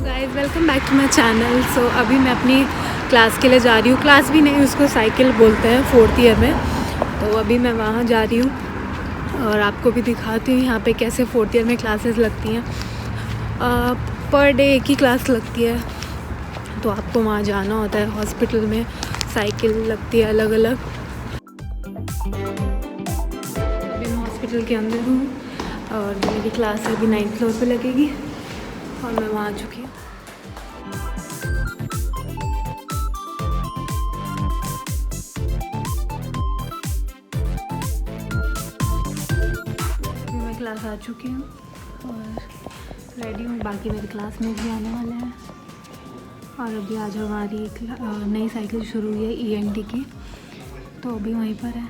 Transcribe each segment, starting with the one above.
Guys welcome back to my channel. So अभी मैं अपनी क्लास के लिए जा रही हूँ। क्लास भी नहीं, उसको साइकिल बोलते हैं, 4th ईयर में। तो अभी मैं वहाँ जा रही हूँ और आपको भी दिखाती हूँ यहाँ पे कैसे 4th ईयर में क्लासेस लगती हैं। पर डे एक ही क्लास लगती है, तो आपको वहाँ जाना होता है। हॉस्पिटल में साइकिल लगती है अलग अलग। अभी मैं हॉस्पिटल के अंदर हूँ और मेरी क्लास अभी 9th फ्लोर पे लगेगी और मैं वहाँ आ चुकी हूँ। मैं क्लास आ चुकी हूँ और रेडी हूँ। बाकी मेरी क्लास में भी आने वाले हैं। और अभी आज हमारी एक नई साइकिल शुरू हुई है ENT की, तो अभी वहीं पर है।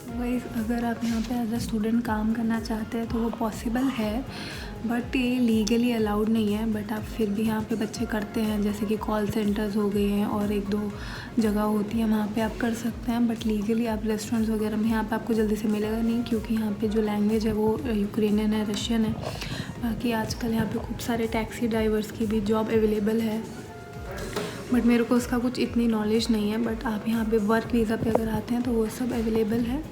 गाइस अगर आप यहाँ पे एज अ स्टूडेंट काम करना चाहते हैं तो वो पॉसिबल है, बट ये लीगली अलाउड नहीं है। बट आप फिर भी यहाँ पे बच्चे करते हैं, जैसे कि कॉल सेंटर्स हो गए हैं और 1-2 जगह होती है, वहाँ पे आप कर सकते हैं। बट लीगली आप रेस्टोरेंट्स वगैरह में यहाँ पे आपको जल्दी से मिलेगा नहीं, क्योंकि यहाँ पे जो लैंग्वेज है वो यूक्रेनियन है, रशियन है। बाकी आजकल यहाँ पे खूब सारे टैक्सी ड्राइवर्स की भी जॉब अवेलेबल है, बट मेरे को उसका कुछ इतनी नॉलेज नहीं है। बट आप यहाँ पे वर्क वीज़ा पे अगर आते हैं तो वो सब अवेलेबल है।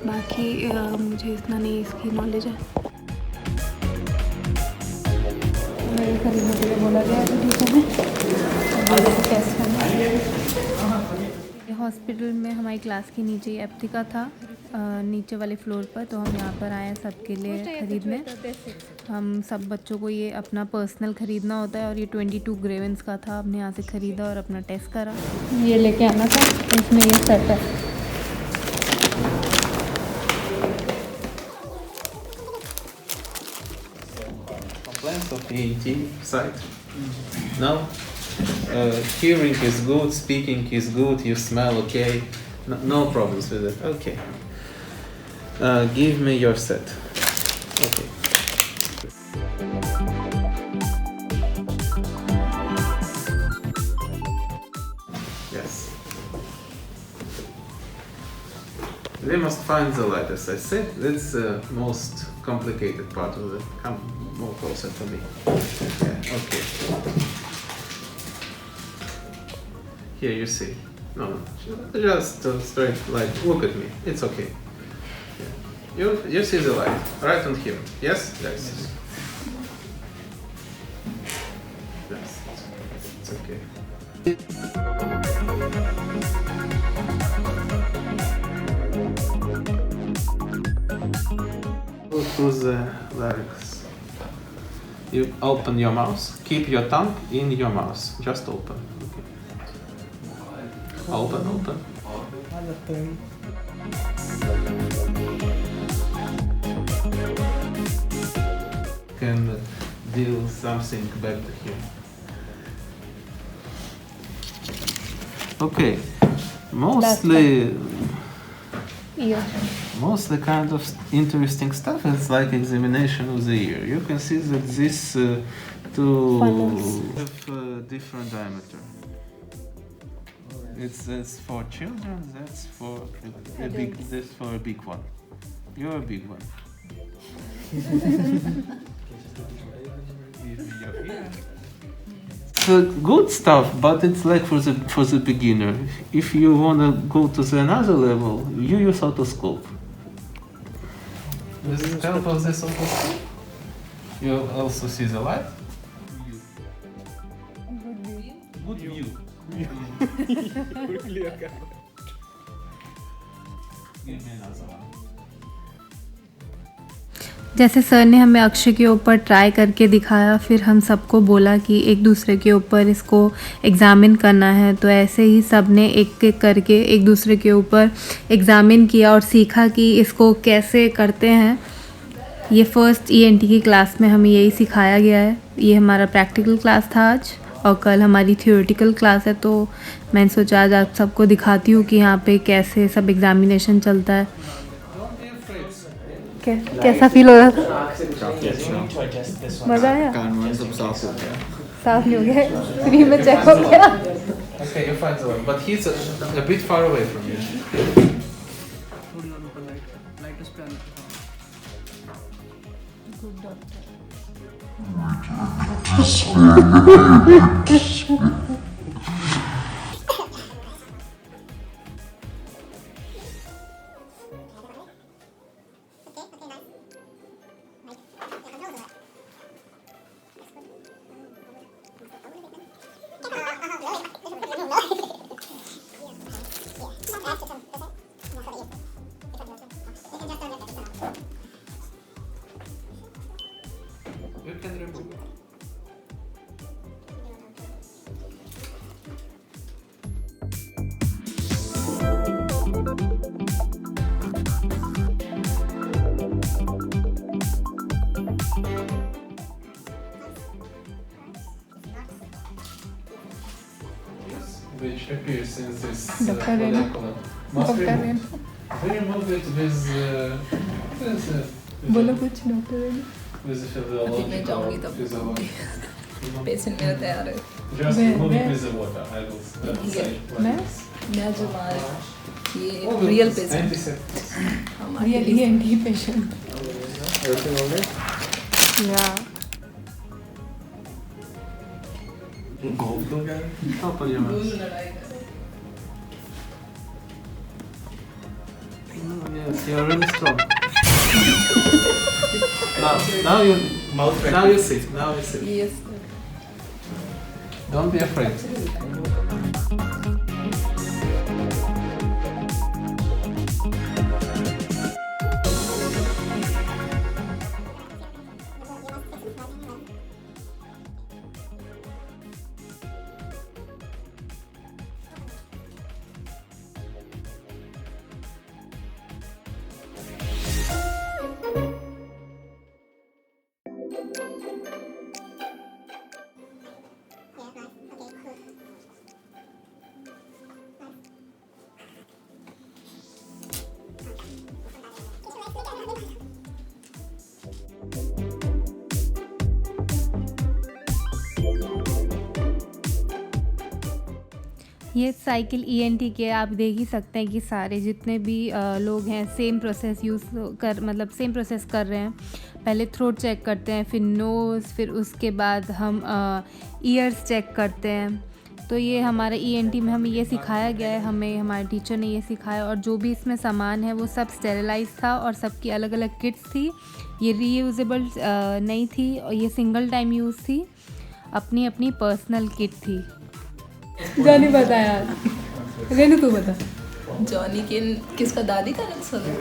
बाकी मुझे इतना नहीं इसकी नॉलेज है। मेरे खरीदने के लिए बोला गया तो ठीक है, मैं टेस्ट करना है। हॉस्पिटल में हमारी क्लास के नीचे ही एप्थिका था, नीचे वाले फ्लोर पर। तो हम यहाँ पर आए हैं सबके लिए ख़रीदने। हम सब बच्चों को ये अपना पर्सनल ख़रीदना होता है और ये 22 ग्रेवेंस का था। हमने यहाँ से ख़रीदा और अपना टेस्ट करा। ये लेके आना था, इसमें ये सेट है। Complaints of ENT site? No? Hearing is good, speaking is good, you smell okay, no problems with it. Okay. Give me your set. Okay. Yes. We must find the light, as I said. That's the most complicated part of it. Come more closer to me. Yeah, okay. Here you see. No, just straight light. Look at me. It's okay. Yeah. You see the light right on here. Yes? Yes. Yes. It's okay. Go to the larynx. You open your mouth. Keep your tongue in your mouth. Just open. Okay. Open. Can deal something back to here. Okay. Mostly kind of interesting stuff. It's like examination of the ear. You can see that this two have different diameter. It's for children. That's for a big. That's for a big one. You're a big one. It's good stuff, but it's like for the beginner. If you wanna go to the another level, you use otoscope. With the help of this otoscope, you also see the light. Good view. Give me another one. जैसे sir ने हमें अक्षय के ऊपर try करके दिखाया, फिर हम सबको बोला कि एक दूसरे के ऊपर इसको एग्ज़ामिन करना है। तो ऐसे ही सब ने एक एक करके एक दूसरे के ऊपर एग्ज़ामिन किया और सीखा कि इसको कैसे करते हैं। ये फर्स्ट ENT की क्लास में हमें यही सिखाया गया है। ये हमारा प्रैक्टिकल क्लास था आज और कल हमारी थियोरेटिकल क्लास है। तो मैंने सोचा आज आप सबको दिखाती हूँ कि यहाँ पे कैसे सब एग्ज़ामिनेशन चलता है। कैसा फील हो रहा था? मज़ा आया? कान वान सब साफ हो गया। साफ नहीं हो गया, फ्री में चेक हो गया। Okay, you find the one, but he's a bit far away from you. थोड़ी और ऊपर लाइट उस पे आना। Good doctor. You can remove it. Which appears in this Dr. Renu. molecular. Must Dr. remove. We remove it with बोलो कुछ doctor. with the अभी मैं जाऊंगी तब physiological. पेशेंट मेरा तैयार है। Just Where- remove it where? with the water. I will say like मैं? this. मैं जो हमारे ये Oh, real it's patient antiseptic. हमारे real ENT patient. Everything okay? या Gold again? Top of your mouth. Yes, you're really strong. now you now you sit. Now you sit. Yes Don't be afraid. ये cycle ENT के आप देख ही सकते हैं कि सारे जितने भी लोग हैं सेम प्रोसेस यूज़ कर मतलब सेम प्रोसेस कर रहे हैं। पहले थ्रोट चेक करते हैं, फिर नोज़, फिर उसके बाद हम ईयर्स चेक करते हैं। तो ये हमारे ENT में हमें ये सिखाया गया है, हमें हमारे टीचर ने ये सिखाया। और जो भी इसमें सामान है वो सब स्टेरिलाइज था और सबकी अलग अलग किट्स थी। ये रीयूजेबल नहीं थी और ये सिंगल टाइम यूज़ थी, अपनी अपनी पर्सनल किट थी। जानी बता यार, रेनू तू बता। जॉनी के किसका दादी का नुस्खा था?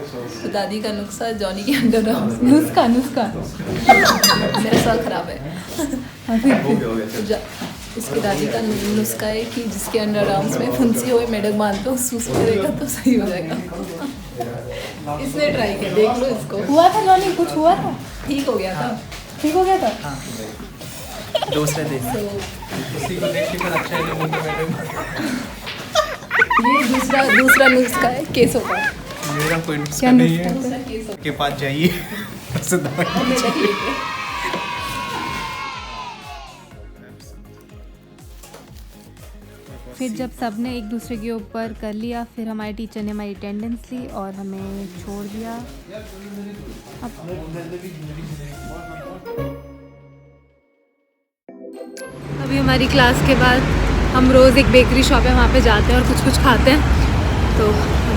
तो दादी का नुस्खा जॉनी के अंडर आर्म्स में। नुस्खा मेरा साल खराब है। हाँ, फिर इसकी दादी का नुस्खा है कि जिसके अंडर आर्म्स में फुंसी होए मेढक बांध दो, सूस करेगा तो सही हो जाएगा। इसने ट्राई किया, देख लो इसको। हुआ था जॉनी, कुछ हुआ था? ठीक हो गया था। ठीक हो गया था? दूसरे दिन तो उसी को देख के फिर अच्छा है लोगों के मैडम। ये दूसरा नुस्खा है केसों का। मेरा कोई क्या नुस्खा नहीं है। नुस्खा था? केसों के पास जाइए उससे दवाई का मेढक लेके। फिर जब सबने एक दूसरे के ऊपर कर लिया, फिर हमारे टीचर ने हमारी अटेंडेंस ली और हमें छोड़ दिया। अभी हमारी क्लास के बाद हम रोज़ एक बेकरी शॉप है, वहाँ पे जाते हैं और कुछ कुछ खाते हैं। तो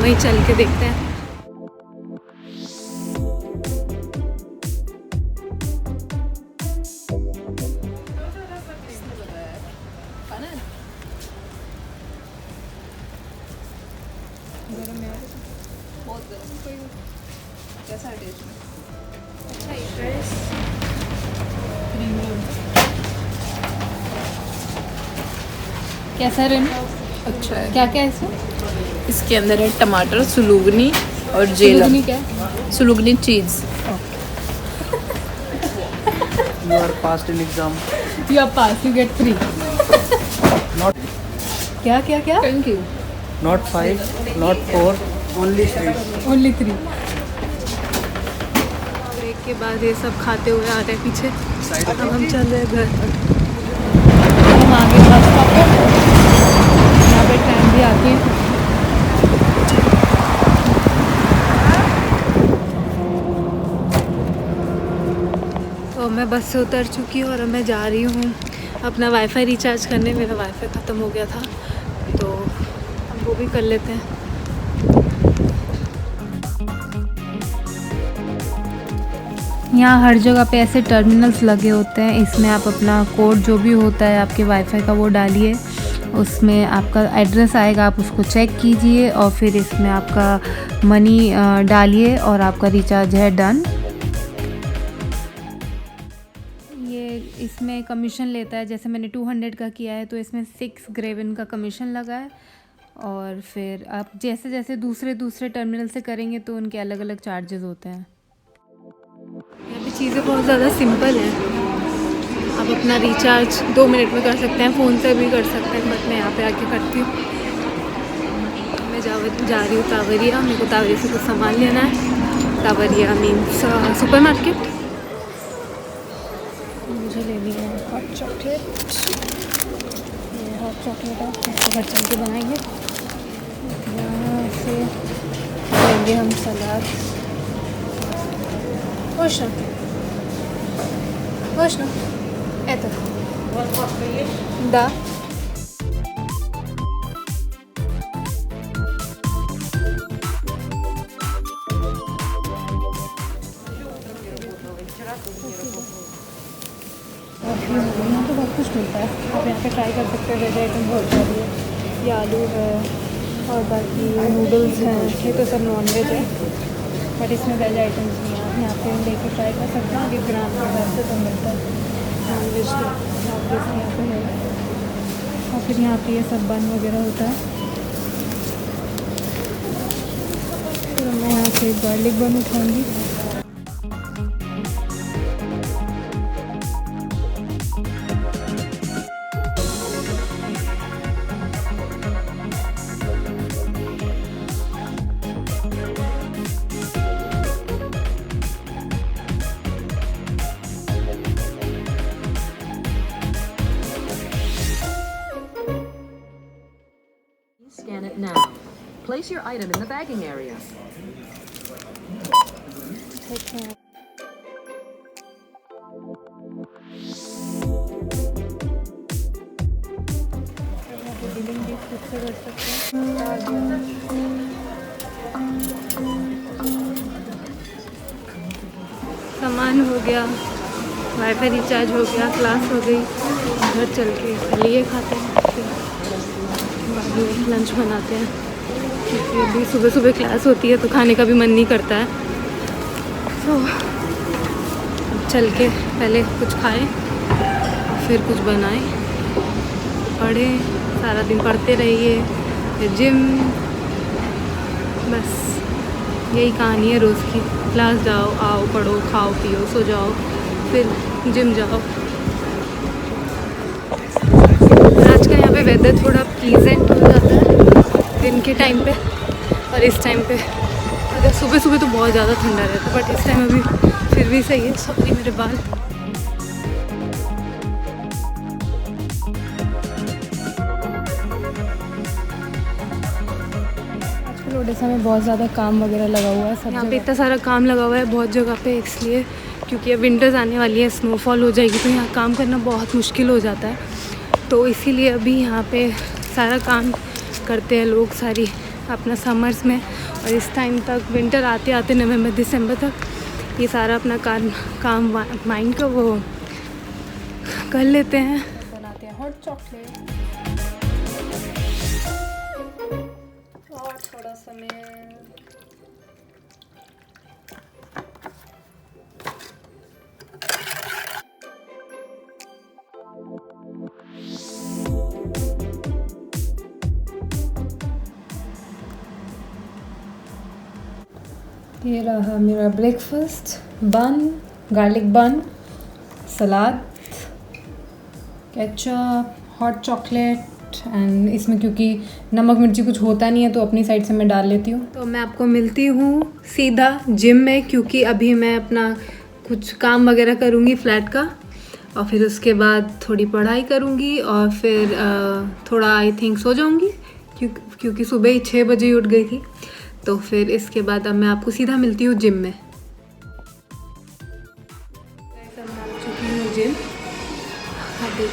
वहीं चल के देखते हैं। खाना है? बहुत गर्म। कैसा है टेस्ट में? अच्छा है फ्रेश। कैसा रेनू? अच्छा है। क्या क्या है इसमें? इसके अंदर है टमाटर, सुलुगनी और जेला। सुलगनी क्या है? Suluguni cheese. You are passed in exam You are pass, you get 3. Not क्या क्या क्या? Thank you. Not 5 not 4 only 3 Only 3. ब्रेक के बाद ये सब खाते हुए आ रहे हैं पीछे। अब हम चल रहे हैं घर। हम आगे बस स्टॉप पे, यहाँ पे मैं बस से उतर चुकी हूँ और अब मैं जा रही हूँ अपना वाईफाई रिचार्ज करने। मेरा वाईफाई ख़त्म हो गया था तो अब वो भी कर लेते हैं। यहाँ हर जगह पे ऐसे टर्मिनल्स लगे होते हैं, इसमें आप अपना कोड जो भी होता है आपके वाईफाई का वो डालिए, उसमें आपका एड्रेस आएगा, आप उसको चेक कीजिए और फिर इसमें आपका मनी डालिए और आपका रिचार्ज है डन। ये इसमें कमीशन लेता है, जैसे मैंने 200 का किया है तो इसमें 6 ग्रेविन का कमीशन लगा है। और फिर आप जैसे जैसे दूसरे टर्मिनल से करेंगे तो उनके अलग अलग चार्जेस होते हैं। यहाँ पे चीज़ें बहुत ज़्यादा सिंपल हैं, आप अपना रिचार्ज 2 मिनट में कर सकते हैं, फ़ोन से भी कर सकते हैं, बट मैं यहाँ पे आके करती हूँ। मैं जा रही हूँ तावरिया, मेरे को तावरिया से कुछ सामान लेना है। तावरिया मीन्स सुपरमार्केट। मुझे लेनी है हॉट चॉकलेट। ये हॉट चॉकलेट है, इसको घर चल के बनाएंगे। यहाँ से लेंगे हम सलाद। Можно? Это. Да. यहाँ तो बहुत कुछ मिलता है, आप यहाँ पे ट्राई कर सकते हैं। वेज आइटम बहुत सारी है, ये आलू है और बाकी नूडल्स हैं, ये तो सब नॉन वेज है बट इसमें वेज आइटम्स नहीं है। आप यहाँ पे लेके ट्राई कर सकते हैं कि ग्राम के हिसाब से तो मिलता है नॉन वेज तो ऑब्वियसली यहाँ पे है। और फिर यहाँ पे ये सब बन वगैरह होता है। फिर मैं यहाँ से गार्लिक बन उठाऊँगी। Scan it now. Place your item in the bagging area. सामान हो गया, वाईफाई रिचार्ज हो गया, क्लास हो गई, घर चल के पहले ये खाते हैं, फिर बाद में लंच बनाते हैं क्योंकि अभी सुबह सुबह क्लास होती है तो खाने का भी मन नहीं करता है। तो चल के पहले कुछ खाएं फिर कुछ बनाएं, पढ़ें, सारा दिन पढ़ते रहिए, फिर जिम, बस यही कहानी है रोज़ की। क्लास जाओ, आओ, पढ़ो, खाओ, पियो, सो जाओ, फिर जिम जाओ। आज का यहाँ पे वेदर थोड़ा प्लीजेंट हो जाता है दिन के टाइम पे, और इस टाइम पे अगर सुबह सुबह तो बहुत ज़्यादा ठंडा रहता है बट इस टाइम अभी फिर भी सही है। सॉरी मेरे बाल। आजकल ओडिशा में बहुत ज़्यादा काम वगैरह लगा हुआ है, सब यहाँ पे इतना सारा काम लगा हुआ है बहुत जगह पे, इसलिए क्योंकि अब विंटर्स आने वाली है, स्नोफॉल हो जाएगी तो यहाँ काम करना बहुत मुश्किल हो जाता है। तो इसीलिए अभी यहाँ पे सारा काम करते हैं लोग सारी अपना समर्स में, और इस टाइम तक विंटर आते आते नवंबर दिसंबर तक ये सारा अपना काम माइंड का वो कर लेते हैं। बनाते हैं हॉट चॉकलेट और थोड़ा सा ये रहा मेरा ब्रेकफास्ट, बन, गार्लिक बन, सलाद, केचप, हॉट चॉकलेट एंड इसमें क्योंकि नमक मिर्ची कुछ होता नहीं है तो अपनी साइड से मैं डाल लेती हूँ। तो मैं आपको मिलती हूँ सीधा जिम में, क्योंकि अभी मैं अपना कुछ काम वगैरह करूँगी फ्लैट का, और फिर उसके बाद थोड़ी पढ़ाई करूँगी और फिर थोड़ा आई थिंक सो जाऊँगी क्योंकि सुबह ही 6 बजे ही उठ गई थी। तो फिर इसके बाद अब मैं आपको सीधा मिलती हूँ जिम में।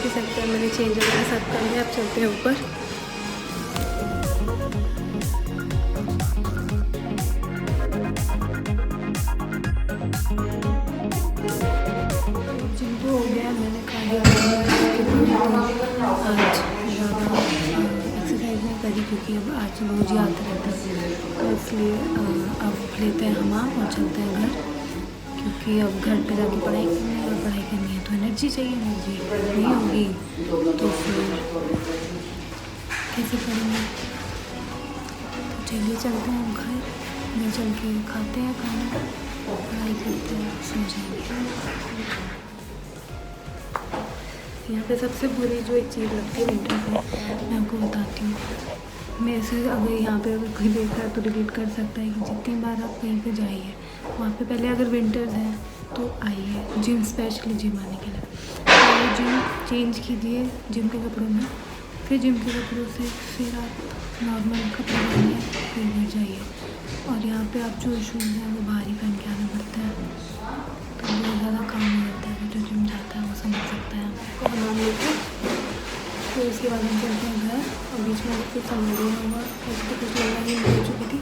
सेफ्टी सेक्टर मैंने चेंज वगैरह सब कर लिया। अब चलते हैं ऊपर। जिनको हो गया मैंने खा लिया आज एक्सरसाइज नहीं करी क्योंकि अब आज रोज ही आते रहता है, तो इसलिए अब लेते हैं हमाम और चलते हैं घर, क्योंकि अब घर पे जाके पढ़ाई करनी है और पढ़ाई करनी है तो एनर्जी चाहिए। एनर्जी नहीं होगी तो फिर कैसे पढ़ेंगे। तो चलिए चलते हैं घर चल के खाते हैं खाना, पढ़ाई करते हैं, सो जाएंगे। यहाँ पे सबसे बुरी जो एक चीज़ लगती है विंटर में, मैं आपको बताती हूँ। मेरे से अगर यहाँ पे अगर कोई देख रहा है तो रिलेट कर सकता है कि जितनी बार आप कहीं पे जाइए वहाँ पे पहले अगर विंटर्स हैं तो आइए जिम, स्पेशली जिम आने के लिए पहले जिम चेंज कीजिए जिम के कपड़ों में, फिर जिम के कपड़ों से फिर आप नॉर्मल कपड़े पहनिए, फिर घर जाइए। और यहाँ पे आप जो शूज़ हैं वो भारी पहन के आना पड़ता है, तो बहुत ज़्यादा काम हो जाता है। जो जिम जाता है वो समझ सकता है। और नाम लेते फिर उसके बाद हम चलते हैं घर, और बीच में कुछ समझ नहीं होगा, ऐसे तो कुछ लेना ही हो चुकी थी,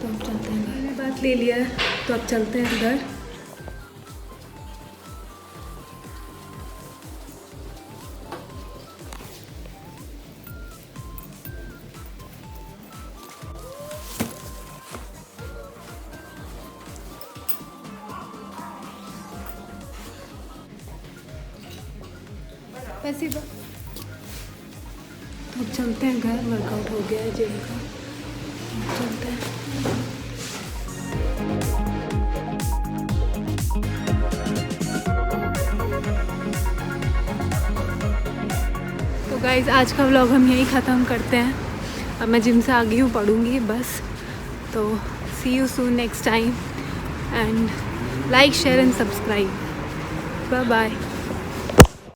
तो अब चलते हैं घर। मैंने बात ले लिया है तो अब चलते हैं घर। वैसे तो अब चलते हैं घर, वर्कआउट हो गया है जिम का, चलते हैं। तो गाइज़ आज का व्लॉग हम यहीं ख़त्म करते हैं। अब मैं जिम से आ गई हूँ, पढ़ूँगी बस। तो see you soon next time and like share and subscribe. Bye bye.